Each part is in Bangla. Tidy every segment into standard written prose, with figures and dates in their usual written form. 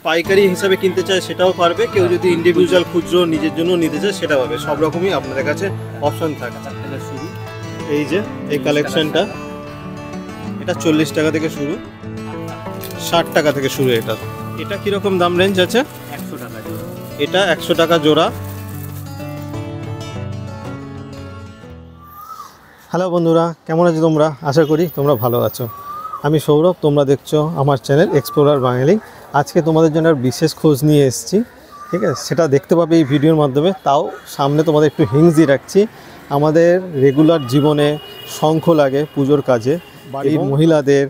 পাইকারি হিসাবে কিনতে চায় সেটাও পারবে, কেউ যদি ইন্ডিভিজুয়াল খুচরো নিজের জন্য নিতে চায় সেটা পাবে। সব রকমই আপনাদের কাছে অপশন থাকে। শুরু এই যে এই কালেকশনটা, এটা 40 টাকা থেকে শুরু, 60 টাকা থেকে শুরু। এটা কিরকম দাম রেঞ্জ আছে? 100 টাকা জোড়া। এটা 100 টাকা জোড়া। হ্যালো বন্ধুরা, কেমন আছো তোমরা? আশা করি তোমরা ভালো আছো। আমি সৌরভ, তোমরা দেখছো আমার চ্যানেল এক্সপ্লোরার বাঙালি। আজকে তোমাদের জন্য বিশেষ খোঁজ নিয়ে এসেছি, ঠিক আছে? সেটা দেখতে পাবে এই ভিডিওর মাধ্যমে। তাও সামনে তোমাদের একটু হিংস দিয়ে রাখছি। আমাদের রেগুলার জীবনে শঙ্খ লাগে পুজোর কাজে, বাড়ির মহিলাদের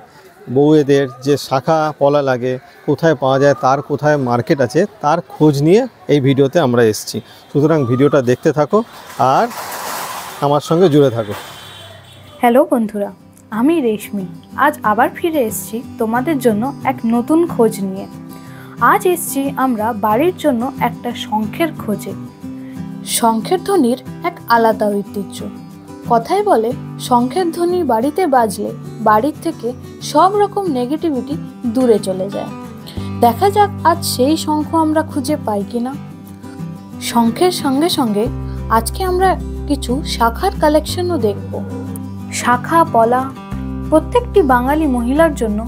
বউয়েদের যে শাখা পলা লাগে কোথায় পাওয়া যায়, তার কোথায় মার্কেট আছে তার খোঁজ নিয়ে এই ভিডিওতে আমরা এসেছি। সুতরাং ভিডিওটা দেখতে থাকো আর আমার সঙ্গে জুড়ে থাকো। হ্যালো বন্ধুরা, আমি রেশমি। আজ আবার ফিরে এসেছি তোমাদের জন্য এক নতুন খোঁজ নিয়ে। আজ এসেছি আমরা বাড়ির জন্য একটা শঙ্খের খোঁজে। শঙ্খের ধ্বনির এক আলাদা ঐতিহ্য। কথায় বলে শঙ্খের ধ্বনি বাড়িতে বাজলে বাড়ির থেকে সব রকম নেগেটিভিটি দূরে চলে যায়। দেখা যাক আজ সেই শঙ্খ আমরা খুঁজে পাই কিনা। শঙ্খের সঙ্গে সঙ্গে আজকে আমরা কিছু শাখার কালেকশনও দেখব। শাখা পলা প্রত্যেকটি বাঙালি মহিলার জন্য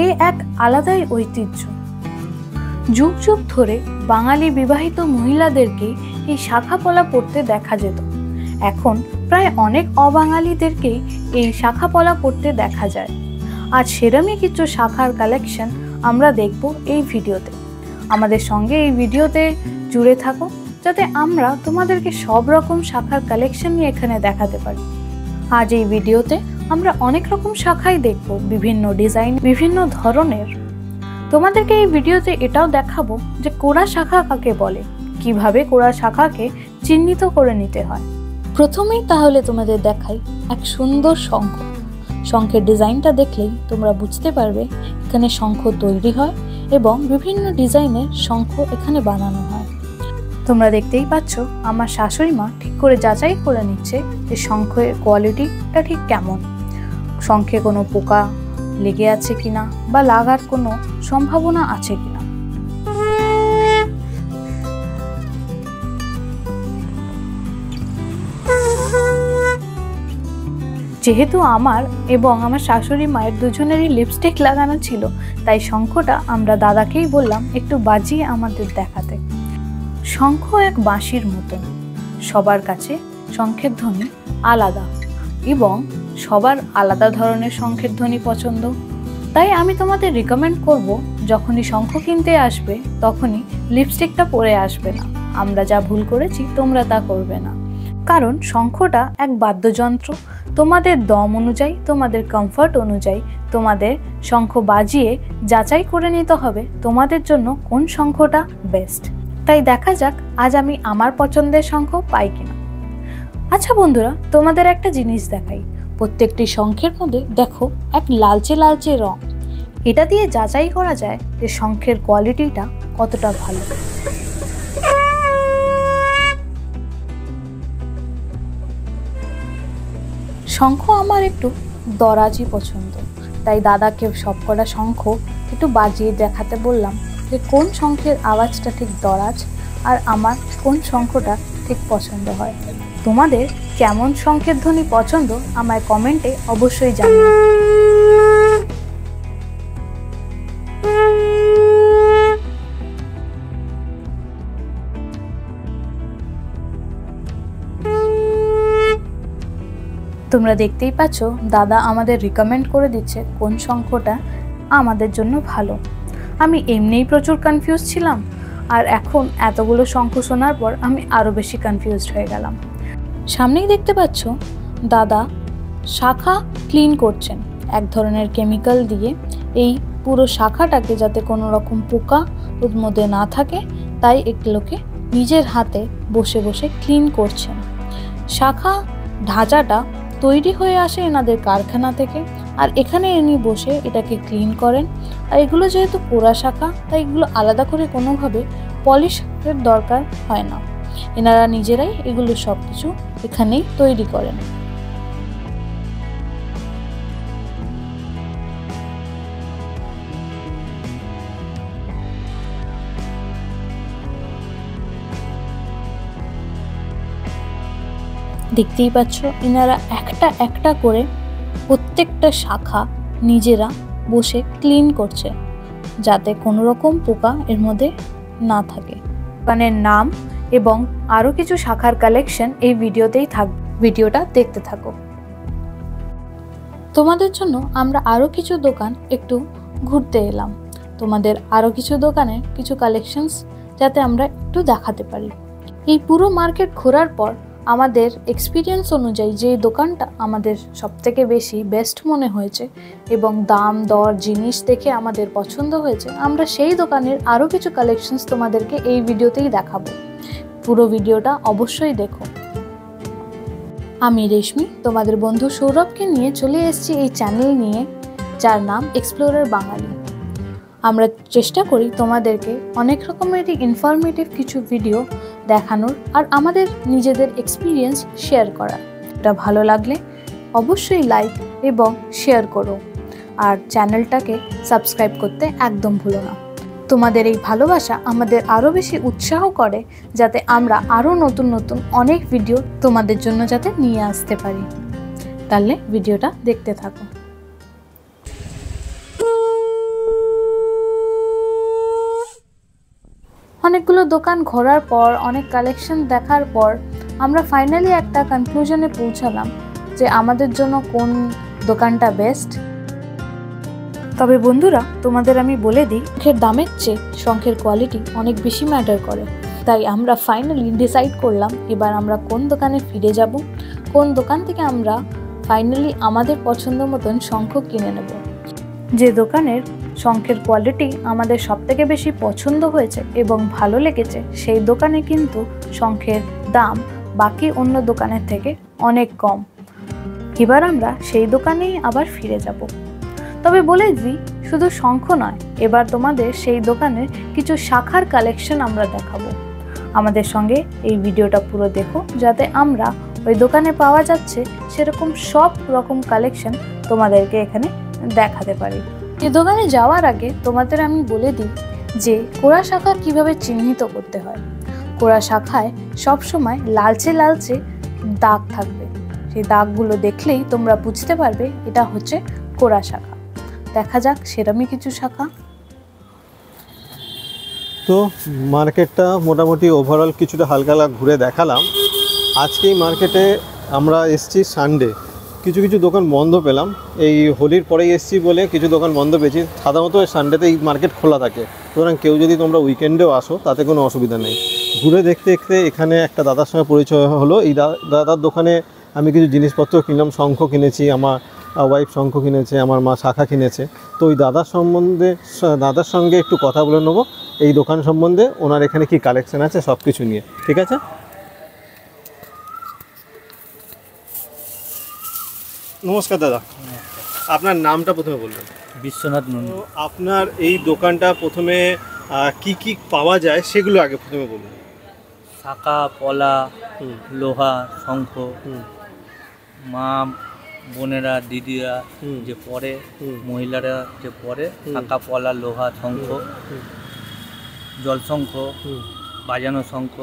এ এক আলাদাই ঐতিহ্য। যুগ যুগ ধরে বাঙালি বিবাহিত মহিলাদেরকে এই শাখা পলা পরতে দেখা যেত। এখন প্রায় অনেক অবাঙালিদেরকেই এই শাখা পলা পরতে দেখা যায়। আজ সেরমই কিছু শাখার কালেকশন আমরা দেখব এই ভিডিওতে। আমাদের সঙ্গে এই ভিডিওতে জুড়ে থাকো, যাতে আমরা তোমাদেরকে সব রকম শাখার কালেকশন নিয়ে এখানে দেখাতে পারি। আজ এই ভিডিওতে আমরা অনেক রকম শাখাই দেখব, বিভিন্ন ডিজাইন, বিভিন্ন ধরনের। তোমাদেরকে এই ভিডিওতে এটাও দেখাবো যে কোড়া শাখা কাকে বলে, কিভাবে কোড়া শাখাকে চিহ্নিত করে নিতে হয়। প্রথমেই তাহলে তোমাদের দেখাই এক সুন্দর শঙ্খ। শঙ্খের ডিজাইনটা দেখলেই তোমরা বুঝতে পারবে এখানে শঙ্খ তৈরি হয় এবং বিভিন্ন ডিজাইনের শঙ্খ এখানে বানানো হয়। তোমরা দেখতেই পাচ্ছ আমার শাশুড়ি মা ঠিক করে যাচাই করে নিচ্ছে যে শঙ্খের কোয়ালিটিটা ঠিক কেমন, শঙ্খে কোনো পোকা লেগে আছে কিনা বা লাগার কোনো সম্ভাবনা আছে কিনা। যেহেতু আমার এবং আমার শাশুড়ি মায়ের দুজনেরই লিপস্টিক লাগানো ছিল, তাই শঙ্খটা আমরা দাদাকেই বললাম একটু বাজিয়ে আমাদের দেখাতে। শঙ্খ এক বাঁশির মতন, সবার কাছে শঙ্খের ধ্বনি আলাদা এবং সবার আলাদা ধরনের শঙ্খের ধ্বনি পছন্দ। তাই আমি তোমাদের রিকমেন্ড করব, যখনই শঙ্খ কিনতে আসবে তখনই লিপস্টিকটা পরে আসবে না। আমরা যা ভুল করেছি তোমরা তা করবে না, কারণ শঙ্খটা এক বাদ্যযন্ত্র। তোমাদের দম অনুযায়ী, তোমাদের কমফর্ট অনুযায়ী তোমাদের শঙ্খ বাজিয়ে যাচাই করে নিতে হবে তোমাদের জন্য কোন শঙ্খটা বেস্ট। তাই দেখা যাক আজ আমি আমার পছন্দের শঙ্খ পাই কিনা। আচ্ছা বন্ধুরা, তোমাদের একটা জিনিস দেখাই। প্রত্যেকটি শঙ্খের মধ্যে দেখো এক লালচে লালচে রং। এটা দিয়ে যাচাই করা যায় যে শঙ্খের কোয়ালিটিটা কতটা ভালো। শঙ্খ আমার একটু দরাজি পছন্দ, তাই দাদাকে সবকটা শঙ্খ একটু বাজিয়ে দেখাতে বললাম যে কোন শঙ্খের আওয়াজটা ঠিক দরাজ আর আমার কোন শঙ্খটা ঠিক পছন্দ হয়। তোমাদের কেমন শঙ্খের ধ্বনি পছন্দ আমায় কমেন্টে অবশ্যই জানিও। তোমরা দেখতেই পাচ্ছ দাদা আমাদের রিকমেন্ড করে দিচ্ছে কোন শঙ্খটা আমাদের জন্য ভালো। আমি এমনিই প্রচুর কনফিউজ ছিলাম, আর এখন এতগুলো শঙ্খ শোনার পর আমি আরও বেশি কনফিউজড হয়ে গেলাম। সামনেই দেখতে পাচ্ছ দাদা শাখা ক্লিন করছেন এক ধরনের কেমিক্যাল দিয়ে। এই পুরো শাখাটাকে যাতে কোনো রকম পোকা ওর মধ্যে না থাকে, তাই এগুলোকে নিজের হাতে বসে বসে ক্লিন করছেন। শাখা ঢাঁচাটা তৈরি হয়ে আসে এনাদের কারখানা থেকে, আর এখানে ইনি বসে এটাকে ক্লিন করেন। আর এগুলো যেহেতু পোড়া শাখা, তাই এগুলো আলাদা করে কোনোভাবে পলিশের দরকার হয় না। এনারা নিজেরাই এগুলো সব কিছু এখানেই তৈরি করেন। দেখতেই পাচ্ছ এনারা একটা একটা করে প্রত্যেকটা শাখা নিজেরা বসে ক্লিন করছে, যাতে কোনো রকম পোকা এর মধ্যে না থাকে। দোকানের নাম এবং আরও কিছু শাখার কালেকশন এই ভিডিওতেই থাকবে, ভিডিওটা দেখতে থাকো। তোমাদের জন্য আমরা আরও কিছু দোকান একটু ঘুরতে এলাম, তোমাদের আরও কিছু দোকানের কিছু কালেকশনস যাতে আমরা একটু দেখাতে পারি। এই পুরো মার্কেট ঘোরার পর আমাদের এক্সপিরিয়েন্স অনুযায়ী যে দোকানটা আমাদের সবথেকে বেশি বেস্ট মনে হয়েছে এবং দাম দর জিনিস দেখে আমাদের পছন্দ হয়েছে, আমরা সেই দোকানের আরও কিছু কালেকশনস তোমাদেরকে এই ভিডিওতেই দেখাবো। পুরো ভিডিওটা অবশ্যই দেখো। আমি রেশমি তোমাদের বন্ধু সৌরভকে নিয়ে চলে এসেছি এই চ্যানেল নিয়ে, যার নাম এক্সপ্লোরার বাঙালি। আমরা চেষ্টা করি তোমাদেরকে অনেক রকমেরই ইনফরমেটিভ কিছু ভিডিও দেখানোর আর আমাদের নিজেদের এক্সপিরিয়েন্স শেয়ার করার। এটা ভালো লাগলে অবশ্যই লাইক এবং শেয়ার করো, আর চ্যানেলটাকে সাবস্ক্রাইব করতে একদম ভুলো না। তোমাদের এই ভালোবাসা আমাদের আরও বেশি উৎসাহ করে যাতে আমরা আরও নতুন নতুন অনেক ভিডিও তোমাদের জন্য যাতে নিয়ে আসতে পারি। তাহলে ভিডিওটা দেখতে থাকো। অনেকগুলো দোকান ঘোরার পর, অনেক কালেকশন দেখার পর আমরা ফাইনালি একটা কনক্লুশনে পৌঁছালাম যে আমাদের জন্য কোন দোকানটা বেস্ট। তবে বন্ধুরা, তোমাদের আমি বলে দিই, শঙ্খের দামের চেয়ে শঙ্খের কোয়ালিটি অনেক বেশি ম্যাটার করে। তাই আমরা ফাইনালি ডিসাইড করলাম এবার আমরা কোন দোকানে ফিরে যাব, কোন দোকান থেকে আমরা ফাইনালি আমাদের পছন্দ মতন শঙ্খ কিনে নেব। যে দোকানের শঙ্খের কোয়ালিটি আমাদের সবথেকে বেশি পছন্দ হয়েছে এবং ভালো লেগেছে, সেই দোকানে কিন্তু শঙ্খের দাম বাকি অন্য দোকানের থেকে অনেক কম। এবার আমরা সেই দোকানেই আবার ফিরে যাব। তবে বলে দিই, শুধু শঙ্খ নয়, এবার তোমাদের সেই দোকানের কিছু শাখার কালেকশন আমরা দেখাবো। আমাদের সঙ্গে এই ভিডিওটা পুরো দেখো, যাতে আমরা ওই দোকানে পাওয়া যাচ্ছে সেরকম সব রকম কালেকশন তোমাদেরকে এখানে দেখাতে পারি। এই দোকানে যাওয়ার আগে তোমাদের আমি বলে দিই যে কোড়া শাখা কিভাবে চিহ্নিত করতে হয়। কোড়া শাখায় সবসময় লালচে লালচে দাগ থাকবে, সেই দাগগুলো দেখলেই তোমরা বুঝতে পারবে এটা হচ্ছে কোড়া শাখা। দেখা যাক সেরকমই কিছু শাখা। তো মার্কেটটা মোটামুটি ওভারঅল কিছুটা হালকা হালকা ঘুরে দেখালাম। আজকে এই মার্কেটে আমরা এসেছি সানডে, কিছু কিছু দোকান বন্ধ পেলাম। এই হোলির পরেই এসেছি বলে কিছু দোকান বন্ধ পেয়েছি। সাধারণত সানডেতে এই মার্কেট খোলা থাকে, সুতরাং কেউ যদি তোমরা উইকেন্ডেও আসো তাতে কোনো অসুবিধা নেই। ঘুরে দেখতে দেখতে এখানে একটা দাদার সঙ্গে পরিচয় হলো। এই দাদার দোকানে আমি কিছু জিনিসপত্র কিনলাম, শঙ্খ কিনেছি, আমার ওয়াইফ শঙ্খ কিনেছে, আমার মা শাখা কিনেছে। তো ওই দাদার সঙ্গে একটু কথা বলে নেবো এই দোকান সম্বন্ধে, ওনার এখানে কি কালেকশন আছে সব কিছু নিয়ে। ঠিক আছে? নমস্কার দাদা, আপনার নামটা প্রথমে বলবেন। বিশ্বনাথ নন্দী। তো আপনার এই দোকানটা প্রথমে কি কি পাওয়া যায় সেগুলো আগে প্রথমে বলুন। শাখা, পলা, লোহা, শঙ্খ, মা বোনেরা দিদিরা যে পরে, মহিলারা যে পরে, শাখা, পলা, লোহা, শঙ্খ, জলশঙ্খ, বাজানো শঙ্খ,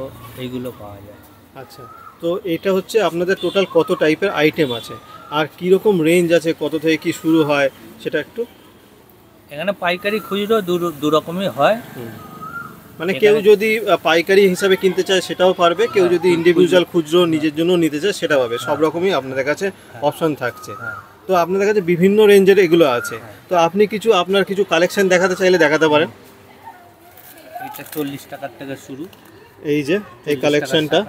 এইগুলো পাওয়া যায়। আচ্ছা, তো এটা হচ্ছে আপনাদের টোটাল কত টাইপের আইটেম আছে আর কীরকম রেঞ্জ আছে, কত থেকে কি শুরু হয় সেটা একটু। এখানে পাইকারি খুচরো দু রকমই হয়। মানে কেউ যদি পাইকারি হিসাবে কিনতে চায় সেটাও পারবে, কেউ যদি ইন্ডিভিজুয়াল খুচরো নিজের জন্য নিতে চায় সেটা পাবে। সব রকমই আপনাদের কাছে অপশন থাকছে। তো আপনাদের কাছে বিভিন্ন রেঞ্জের এগুলো আছে। তো আপনি আপনার কিছু কালেকশন দেখাতে চাইলে দেখাতে পারেন। এটা 40 টাকার থেকে শুরু। এই যে এই কালেকশনটা,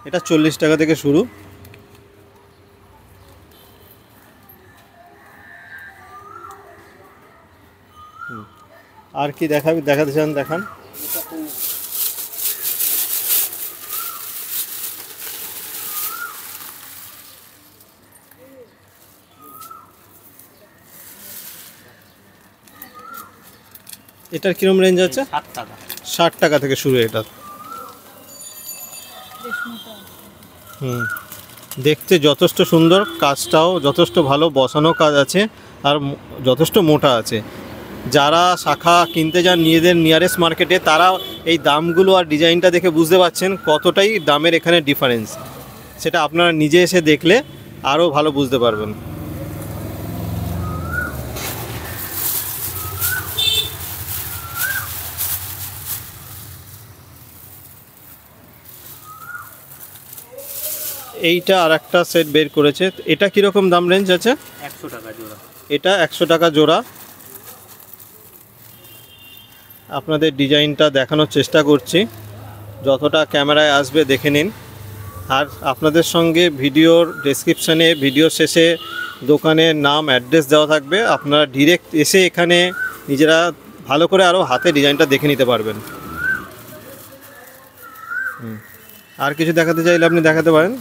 এটা 40 টাকা থেকে শুরু। আর কি দেখাতে চান দেখান। এটার কিরম রেঞ্জ আছে? 60 টাকা। 60 টাকা থেকে শুরু এটা। দেখতে যথেষ্ট সুন্দর, কাজটাও যথেষ্ট ভালো, বসানো কাজ আছে আর যথেষ্ট মোটা আছে। যারা শাখা কিনতে যান নিজেদের নিয়ারেস্ট মার্কেটে, তারা এই দামগুলো আর ডিজাইনটা দেখে বুঝতে পারছেন কতটাই দামের এখানে ডিফারেন্স। সেটা আপনারা নিজে এসে দেখলে আরও ভালো বুঝতে পারবেন। এইটা আর একটা সেট বের করেছে, এটা কীরকম দাম রেঞ্জ আছে? 100 টাকা জোড়া। এটা 100 টাকা জোড়া। আপনাদের ডিজাইনটা দেখানোর চেষ্টা করছি, যতটা ক্যামেরায় আসবে দেখে নিন। আর আপনাদের সঙ্গে ভিডিওর ডেসক্রিপশানে ভিডিও শেষে দোকানের নাম অ্যাড্রেস দেওয়া থাকবে, আপনারা ডিরেক্ট এসে এখানে নিজেরা ভালো করে আরও হাতে ডিজাইনটা দেখে নিতে পারবেন। আর কিছু দেখাতে চাইলে আপনি দেখাতে পারেন।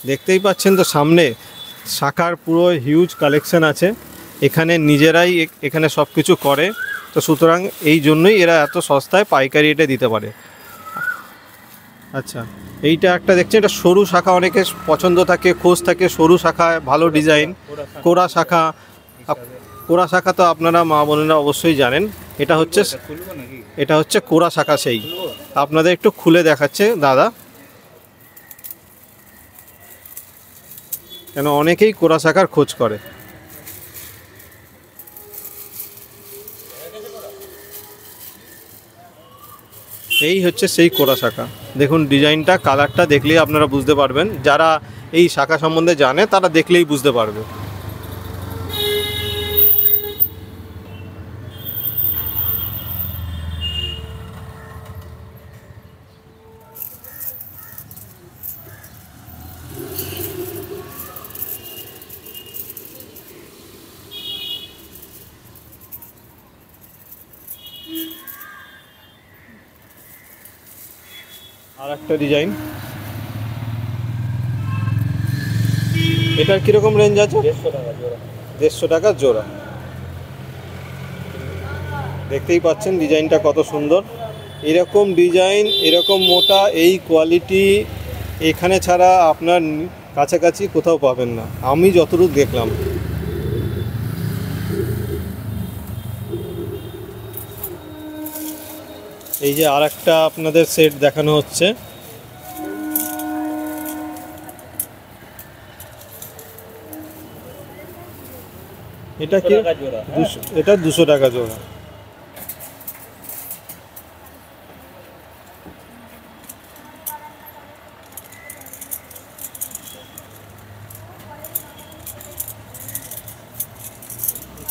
দেখতেই পাচ্ছেন তো সামনে শাখার পুরো হিউজ কালেকশন আছে, এখানে নিজেরাই এখানে সব কিছু করে, তো সুতরাং এই জন্যই এরা এত সস্তায় পাইকারি রেটে দিতে পারে। আচ্ছা, এইটা একটা দেখছেন, এটা সরু শাখা, অনেকে পছন্দ থাকে, খোঁজ থাকে সরু শাখায় ভালো ডিজাইন। কোরা শাখা, কোরা শাখা তো আপনারা মা বোনেরা অবশ্যই জানেন। এটা হচ্ছে কোরা শাখা। সেই আপনাদের একটু খুলে দেখাচ্ছে দাদা, কেন অনেকেই কোরা শাখার খোঁজ করে। এই হচ্ছে সেই কোরা শাখা। দেখুন ডিজাইনটা, কালারটা দেখলেই আপনারা বুঝতে পারবেন, যারা এই শাখা সম্বন্ধে জানে তারা দেখলেই বুঝতে পারবে। আর একটা ডিজাইন, এটার কিরকম রেঞ্জ আছে? 150 টাকা জোড়া। 150 টাকা জোড়া। দেখতেই পাচ্ছেন ডিজাইনটা কত সুন্দর। এরকম ডিজাইন, এরকম মোটা, এই কোয়ালিটি এখানে ছাড়া আপনার কাছাকাছি কোথাও পাবেন না, আমি যতটুকু দেখলাম। এই যে আর একটা আপনাদের সেট দেখানো হচ্ছে, এটা কি? এটা 200 টাকা জোড়া।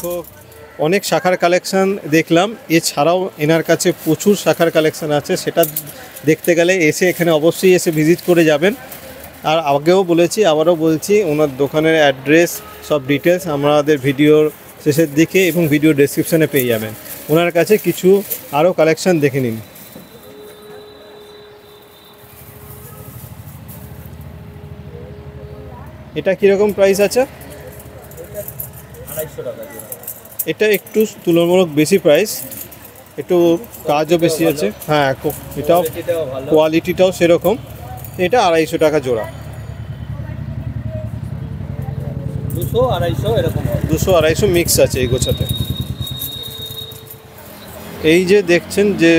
তো অনেক শাখার কালেকশান দেখলাম, এছাড়াও এনার কাছে প্রচুর শাখার কালেকশান আছে, সেটা দেখতে গেলে এসে এখানে অবশ্যই এসে ভিজিট করে যাবেন। আর আগেও বলেছি, আবারও বলছি, ওনার দোকানের অ্যাড্রেস সব ডিটেলস আমাদের ভিডিওর শেষের দিকে এবং ভিডিও ডেসক্রিপশানে পেয়ে যাবেন। ওনার কাছে কিছু আরও কালেকশান দেখে নিন। এটা কীরকম প্রাইস আছে? 250 টাকা জোড়া। এটা একটু তুলনামূলক বেশি প্রাইস, একটু কাজও বেশি আছে। হ্যাঁ, এটাও কোয়ালিটিটাও সেরকম। এটা 250 টাকা জোড়া। 200 250 এরকম। 200 250 মিক্স আছে এই গোছাতে। এই যে দেখছেন যে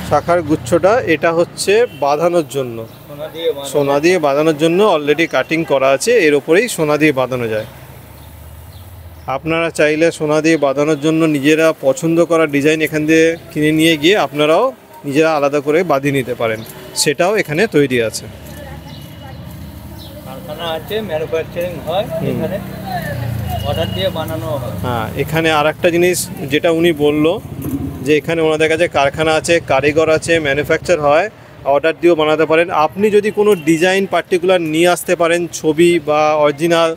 শাখার গুচ্ছটা, এটা হচ্ছে বাঁধানোর জন্য, সোনা দিয়ে বাঁধানোর জন্য অলরেডি কাটিং করা আছে, এর ওপরেই সোনা দিয়ে বাঁধানো যায়। আপনারা চাইলে সোনা দিয়ে বাঁধানোর জন্য নিজেরা পছন্দ করা ডিজাইন এখান দিয়ে কিনে নিয়ে গিয়ে আপনারাও নিজেরা আলাদা করে বাঁধিয়ে নিতে পারেন, সেটাও এখানে তৈরি আছে। কারখানা আছে, ম্যানুফ্যাকচারিং হয়, এখানে অর্ডার দিয়ে বানানো হয়। হ্যাঁ, এখানে আর একটা জিনিস যেটা উনি বলল, যে এখানে ওনাদের কাছে কারখানা আছে, কারিগর আছে, ম্যানুফ্যাকচার হয়, অর্ডার দিয়েও বানাতে পারেন। আপনি যদি কোনো ডিজাইন পার্টিকুলার নিয়ে আসতে পারেন, ছবি বা অরিজিনাল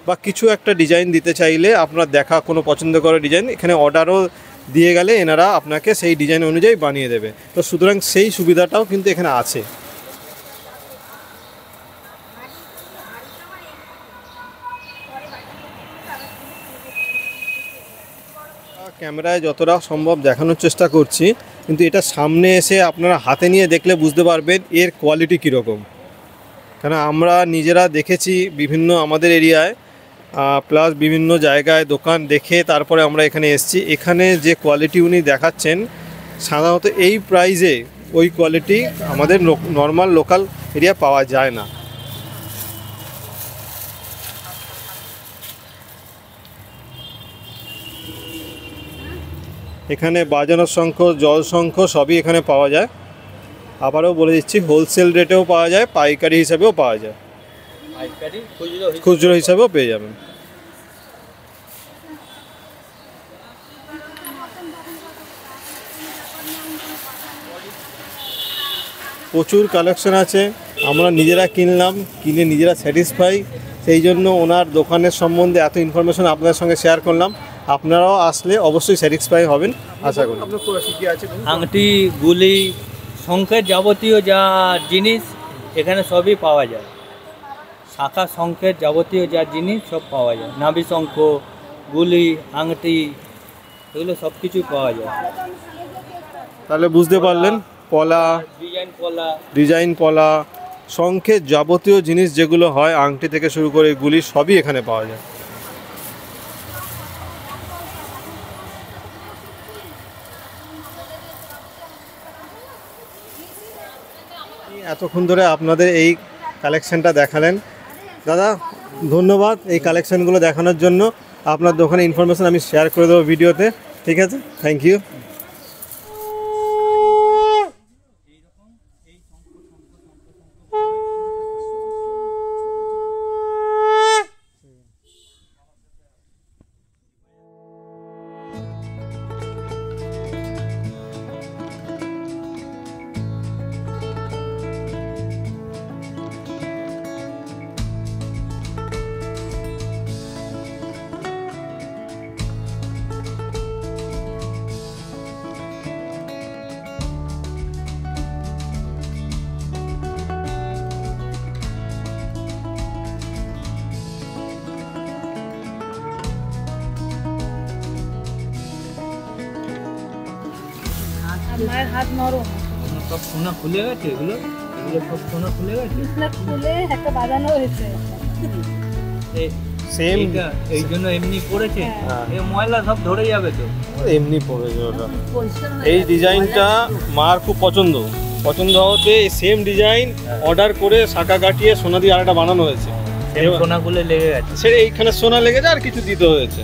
বা কিছু একটা ডিজাইন দিতে চাইলে, আপনার দেখা কোনো পছন্দ করা ডিজাইন এখানে অর্ডারও দিয়ে গেলে এনারা আপনাকে সেই ডিজাইন অনুযায়ী বানিয়ে দেবে। তো সুতরাং সেই সুবিধাটাও কিন্তু এখানে আছে। ক্যামেরায় যতটা সম্ভব দেখানোর চেষ্টা করছি, কিন্তু এটা সামনে এসে আপনারা হাতে নিয়ে দেখলে বুঝতে পারবেন এর কোয়ালিটি কীরকম। কারণ আমরা নিজেরা দেখেছি বিভিন্ন আমাদের এরিয়ায় প্লাস বিভিন্ন জায়গায় দোকান দেখে তারপরে আমরা এখানে এসেছি। এখানে যে কোয়ালিটি উনি দেখাচ্ছেন সাধারণত এই প্রাইজে ওই কোয়ালিটি আমাদের নর্মাল লোকাল এরিয়া পাওয়া যায় না। এখানে বাজানোর শঙ্খ, জল শঙ্খ সবই এখানে পাওয়া যায়। আবারও বলে দিচ্ছি, হোলসেল রেটেও পাওয়া যায়, পাইকারি হিসাবেও পাওয়া যায়, পাইকারি খুচরো হিসাবেও পেয়ে যাবেন। প্রচুর কালেকশন আছে, আমরা নিজেরা কিনলাম, কিনে নিজেরা স্যাটিসফাই, সেই জন্য ওনার দোকানের সম্বন্ধে এত ইনফরমেশন আপনাদের সঙ্গে শেয়ার করলাম। আপনারাও আসলে অবশ্যই স্যাটিসফাই হবেন আশা করি। আংটি, গুলি, শঙ্খের যাবতীয় যা জিনিস এখানে সবই পাওয়া যায়। শাখা শঙ্খের যাবতীয় যা জিনিস সব পাওয়া যায়। নাভি শঙ্খ, গুলি, আংটি, এগুলো সব কিছুই পাওয়া যায়। তাহলে বুঝতে পারলেন, পলা, ডিজাইন পলা, শঙ্খের যাবতীয় জিনিস যেগুলো হয়, আংটি থেকে শুরু করে গুলি সবই এখানে পাওয়া যায়। এতক্ষণ ধরে আপনাদের এই কালেকশানটা দেখালেন দাদা, ধন্যবাদ এই কালেকশানগুলো দেখানোর জন্য। আপনার দোকানে ইনফরমেশান আমি শেয়ার করে দেবো ভিডিওতে, ঠিক আছে? Thank you. মায়ের হাত নরম, সব সোনা খুলে গেছে, এগুলো সব সোনা খুলে গেছে, খুলে একটা বাজানো হয়েছে। সেম এই জন্য এমনি পড়েছে, এই ময়লা সব ধরে যাবে তো, এমনি পড়েছে ওটা। এই ডিজাইনটা মার খুব পছন্দ হতে সেম ডিজাইন অর্ডার করে শাঁখা কাটিয়ে সোনা দিয়ে আরেকটা বানানো হয়েছে। সোনাগুলো লেগে গেছে, সেটা এইখানে সোনা লেগেছে আর কিছু দিতে হয়েছে।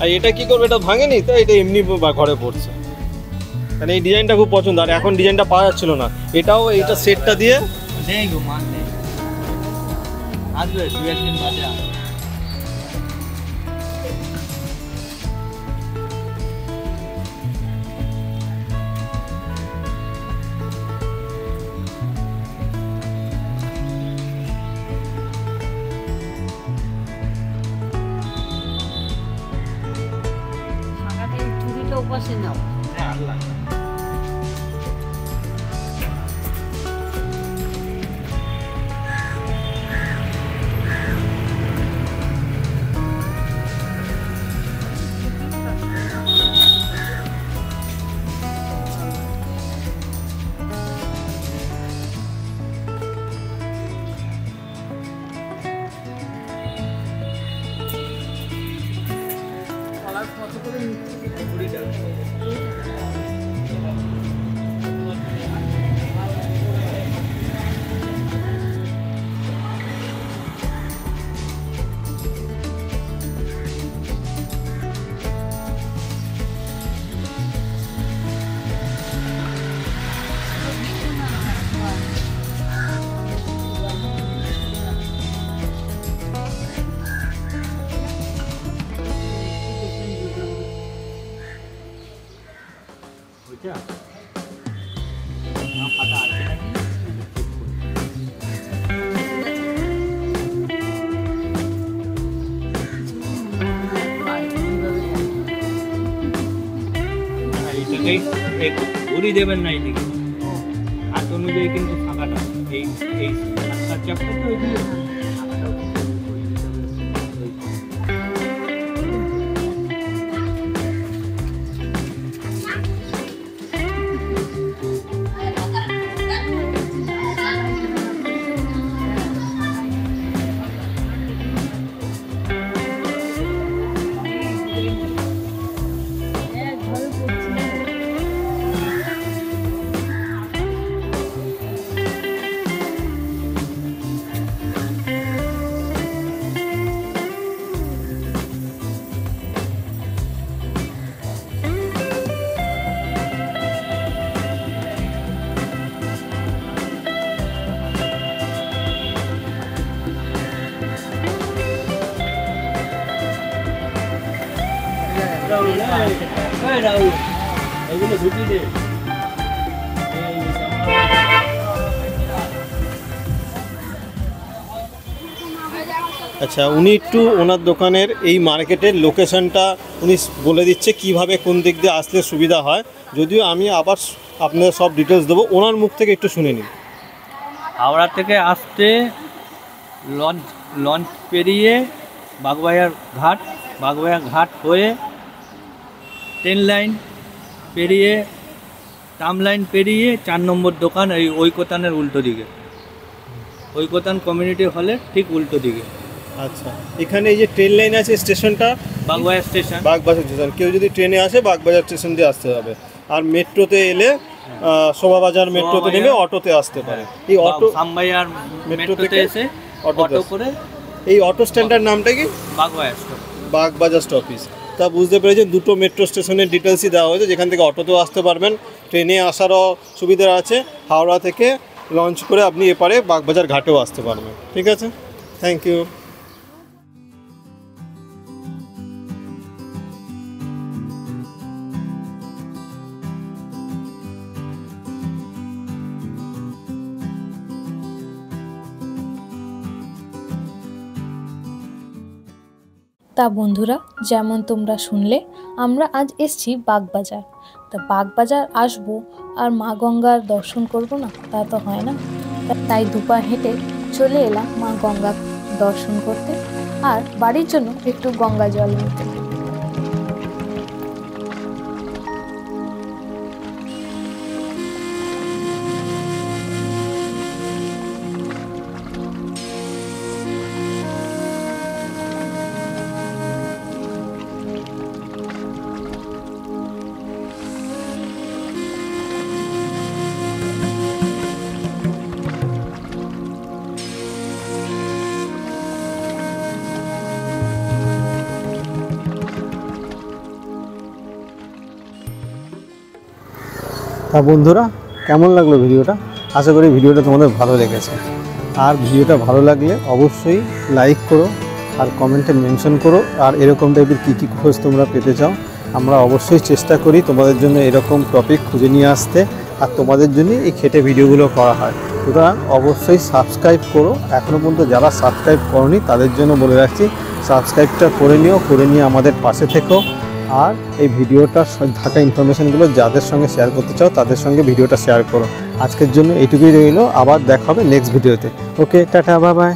আর এটা কি করবে, এটা ভাঙেনি তো, এটা এমনি ঘরে পড়ছে। মানে এই ডিজাইনটা খুব পছন্দ, আর এখন ডিজাইনটা পাওয়া যাচ্ছিল না। এটাও এইটা সেটটা দিয়ে নেই গো, মান নেই, আসবে 2-1 দিন বাদে আসবে। চুরিটা উপাসে নাও। হ্যাঁ, আল্লাহ ফাটা আছে নাকি এইটাকেই ঘুরি দেবেন না, এইদিকে হাত অনুযায়ী কিন্তু ফাঁকাটা এই এই রাস্তার চাপটা তো এইদিকে রাহুল এগুলো ঢুকিয়ে দে। আচ্ছা, উনি একটু ওনার দোকানের এই মার্কেটের লোকেশনটা উনি বলে দিচ্ছে কিভাবে কোন দিক দিয়ে আসলে সুবিধা হয়। যদিও আমি আবার আপনাদের সব ডিটেলস দেবো, ওনার মুখ থেকে একটু শুনে নিন। হাওড়া থেকে আসতে লঞ্চ পেরিয়ে বাগবাজার ঘাট হয়ে ট্রেন লাইন পেরিয়ে ট্রাম লাইন পেরিয়ে 4 নম্বর দোকান, এই ঐকতানের উল্টো দিকে, ঐকতান কমিউনিটি হলের ঠিক উল্টো দিকে। আচ্ছা, এখানে এই যে ট্রেন লাইন আছে, স্টেশনটা বাগবাজার স্টেশন। বাগবাজার স্টেশন, কেউ যদি ট্রেনে আসে বাগবাজার স্টেশন দিয়ে আসতে হবে। আর মেট্রোতে এলে শোভাবাজার মেট্রোতে নেমে অটোতে আসতে পারে। এই অটো সামবাইয়ার মেট্রোতে এসে অটো করে এই অটো স্ট্যান্ডের নামটা কি? বাগবাজার স্টপ, বাগবাজার স্টপিস। তা বুঝতে পেরেছেন, দুটো মেট্রো স্টেশনের ডিটেলসই দেওয়া হয়েছে, যেখান থেকে অটোতেও আসতে পারবেন, ট্রেনে আসারও সুবিধা আছে। হাওড়া থেকে লঞ্চ করে আপনি এপারে বাগবাজার ঘাটেও আসতে পারবেন। ঠিক আছে, থ্যাংক ইউ। তা বন্ধুরা, যেমন তোমরা শুনলে, আমরা আজ এসছি বাগবাজার। তা বাগবাজার আসবো আর মা গঙ্গার দর্শন করব না, তা তো হয় না। তাই দুপা হেঁটে চলে এলাম মা গঙ্গা দর্শন করতে আর বাড়ির জন্য একটু গঙ্গা জল নিতে। তা বন্ধুরা, কেমন লাগলো ভিডিওটা? আশা করি ভিডিওটা তোমাদের ভালো লেগেছে। আর ভিডিওটা ভালো লাগলে অবশ্যই লাইক করো আর কমেন্টে মেনশন করো। আর এরকম টাইপের কী কী খোঁজ তোমরা পেতে চাও, আমরা অবশ্যই চেষ্টা করি তোমাদের জন্য এরকম টপিক খুঁজে নিয়ে আসতে, আর তোমাদের জন্য এই খেটে ভিডিওগুলো করা হয়। সুতরাং অবশ্যই সাবস্ক্রাইব করো। এখনও পর্যন্ত যারা সাবস্ক্রাইব করোনি তাদের জন্য বলে রাখছি, সাবস্ক্রাইবটা করে নিয়ে আমাদের পাশে থেকো। আর এই ভিডিওটা থাকা ইনফরমেশনগুলো যাদের সঙ্গে শেয়ার করতে চাও তাদের সঙ্গে ভিডিওটা শেয়ার করো। আজকের জন্য এইটুকুই রইলো, আবার দেখা হবে নেক্সট ভিডিওতে। ওকে, টাটা, বাই বাই।